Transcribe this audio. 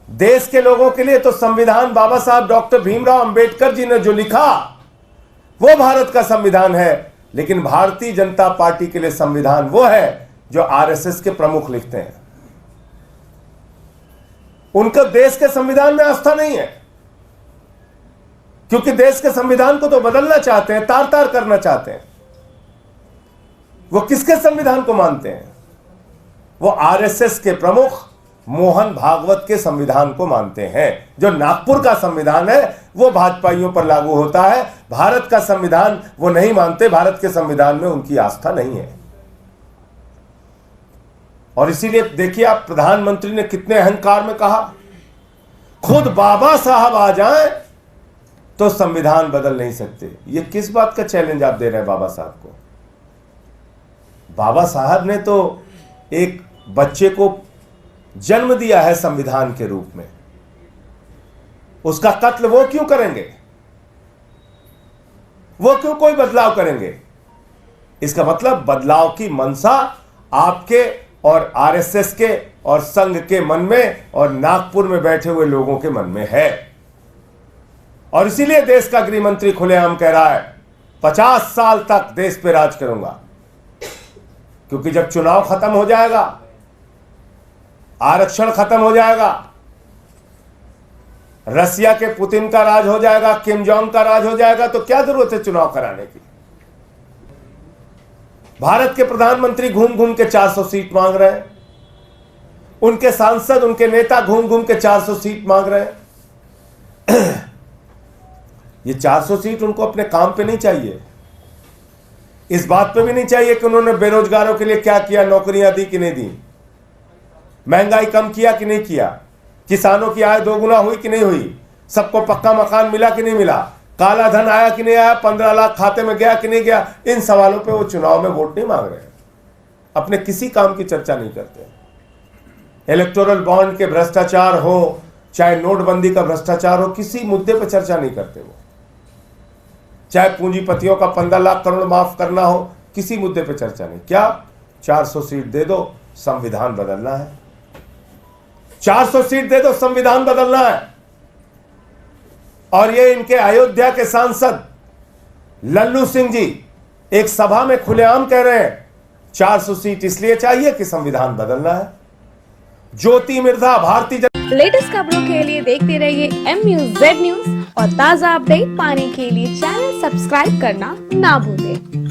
देश के लोगों के लिए तो संविधान बाबा साहब डॉक्टर भीमराव अंबेडकर जी ने जो लिखा वो भारत का संविधान है, लेकिन भारतीय जनता पार्टी के लिए संविधान वो है जो आरएसएस के प्रमुख लिखते हैं। उनका देश के संविधान में आस्था नहीं है, क्योंकि देश के संविधान को तो बदलना चाहते हैं, तार तार करना चाहते हैं। वो किसके संविधान को मानते हैं? वो आरएसएस के प्रमुख मोहन भागवत के संविधान को मानते हैं। जो नागपुर का संविधान है वो भाजपाइयों पर लागू होता है, भारत का संविधान वो नहीं मानते, भारत के संविधान में उनकी आस्था नहीं है। और इसीलिए देखिए आप, प्रधानमंत्री ने कितने अहंकार में कहा, खुद बाबा साहब आ जाएं तो संविधान बदल नहीं सकते। ये किस बात का चैलेंज आप दे रहे हैं बाबा साहब को? बाबा साहब ने तो एक बच्चे को जन्म दिया है संविधान के रूप में, उसका कत्ल वो क्यों करेंगे? वो क्यों कोई बदलाव करेंगे? इसका मतलब बदलाव की मंशा आपके और आरएसएस के और संघ के मन में और नागपुर में बैठे हुए लोगों के मन में है। और इसीलिए देश का गृह मंत्री खुलेआम कह रहा है 50 साल तक देश पे राज करूंगा, क्योंकि जब चुनाव खत्म हो जाएगा, आरक्षण खत्म हो जाएगा, रसिया के पुतिन का राज हो जाएगा, किम जोंग का राज हो जाएगा, तो क्या जरूरत है चुनाव कराने की? भारत के प्रधानमंत्री घूम घूम के 400 सीट मांग रहे हैं, उनके सांसद, उनके नेता घूम घूम के 400 सीट मांग रहे हैं। ये 400 सीट उनको अपने काम पे नहीं चाहिए, इस बात पे भी नहीं चाहिए कि उन्होंने बेरोजगारों के लिए क्या किया, नौकरियां दी कि नहीं दी, महंगाई कम किया कि नहीं किया, किसानों की आय दोगुना हुई कि नहीं हुई, सबको पक्का मकान मिला कि नहीं मिला, काला धन आया कि नहीं आया, 15 लाख खाते में गया कि नहीं गया। इन सवालों पे वो चुनाव में वोट नहीं मांग रहे हैं, अपने किसी काम की चर्चा नहीं करते। इलेक्टोरल बॉन्ड के भ्रष्टाचार हो, चाहे नोटबंदी का भ्रष्टाचार हो, किसी मुद्दे पर चर्चा नहीं करते वो। चाहे पूंजीपतियों का 15 लाख करोड़ माफ करना हो, किसी मुद्दे पर चर्चा नहीं। क्या 400 सीट दे दो, संविधान बदलना है। 400 सीट दे दो, संविधान बदलना है। और ये इनके अयोध्या के सांसद लल्लू सिंह जी एक सभा में खुलेआम कह रहे हैं 400 सीट इसलिए चाहिए कि संविधान बदलना है। ज्योति मिर्धा भारतीय लेटेस्ट खबरों के लिए देखते रहिए MUZ न्यूज और ताज़ा अपडेट पाने के लिए चैनल सब्सक्राइब करना ना भूलें।